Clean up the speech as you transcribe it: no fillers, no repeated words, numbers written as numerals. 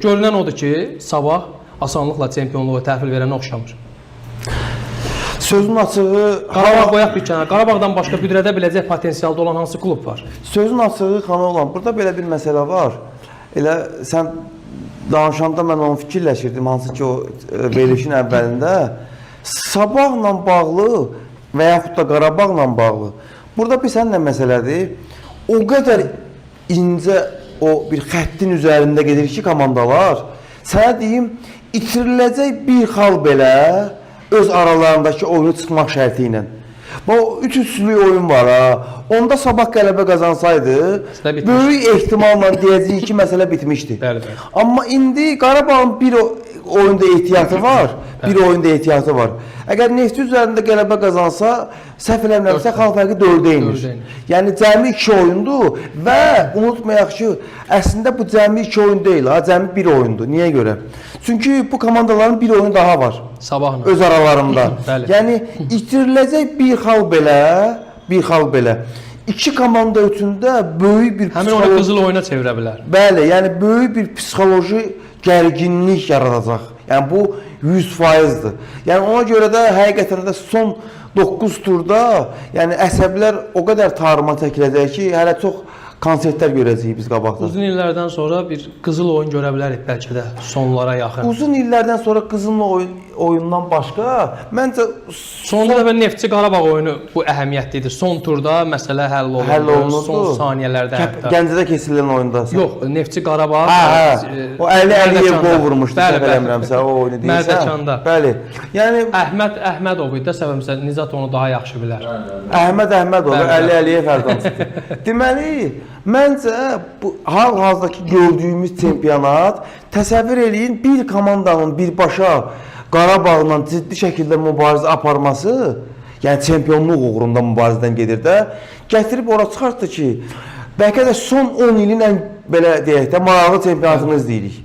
Görünən odur ki, Sabah asanlıqla çempionluğa təhvil verənə oxşamır. Sözün açığı, Qarabağ qoyaq bir kənara. Qarabağdan başqa büdrədə biləcək potensialda olan hansı klub var? sözün açığı xana olan, burada belə bir məsələ var. Elə sən danışanda mən onu fikirləşirdim, hansı ki o verilişin əvvəlində. Sabahla bağlı və yaxud da Qarabağla bağlı. Burada bir səninlə məsələdir. O qədər incə o bir xəttin üzərində gedir ki, komandalar. Sənə deyim, itiriləcək bir xal belə öz aralarındakı oyunu çıxmaq şərti ilə. Bu üç üçlü oyun var ha. Onda Sabah qələbə qazansaydı, böyük ehtimalla deyəcəyik ki, məsələ bitmişdi. Bəli. Amma indi Qarabağın bir oyunda ehtiyatı var, bir oyunda ehtiyatı var. Əgər Nefti üzərində qələbə qazansa, səhv eləmirəmsə, xal fərqi 4-ə inir. Yəni cəmi 2 oyundur və unutmayaq ki, əslində bu cəmi 2 oyun deyil, cəmi 1 oyundur. Niyə görə? Çünki bu komandaların bir oyunu daha var. Sabahla. Öz aralarında. Yəni itiriləcək bir xal belə. İki komanda üçündə böyük bir həmin onu qızıl oyuna çevirə bilər. Bəli, yəni böyük bir psixoloji gərginlik yaradacaq. Yəni bu 100%-dir. Yəni ona görə də həqiqətən də son 9 turda yəni əsəblər o qədər tarıma çəkiləcək ki, hələ çox konsertlər görəcəyik biz qabaqda. Uzun illərdən sonra bir qızıl oyun görə bilərik bəlkə də sonlara yaxın. Uzun illərdən sonra qızıl oyundan başqa, məncə sonda da Neftçi Qarabağ oyunu bu əhəmiyyətli idi. Son turda məsələ həll olundu. Son saniyələrdə hətta. Gəncədə keçirilən oyunda. Yox, Neftçi Qarabağ o Əliyev gol vurmuşdu, səhv eləmirəmsə, o oyunu deyirsən. Mərdəkanda. Bəli. Yəni Əhməd Əhmədov idi, səbəbsə Nizat onu daha yaxşı bilər. Əhməd Əhmədov, Əliyev hərdən çıxdı. Deməli, məncə bu hal-hazırdakı gördüyümüz çempionat təsəvvür eləyin, bir komandanın birbaşa Qarabağla ciddi şəkildə mübarizə aparması, yəni çempionluq uğrunda mübarizədən gedir də, gətirib ora çıxartdı ki, bəlkə də son 10 ilin ən belə deyək də maraqlı çempionatını izləyirik.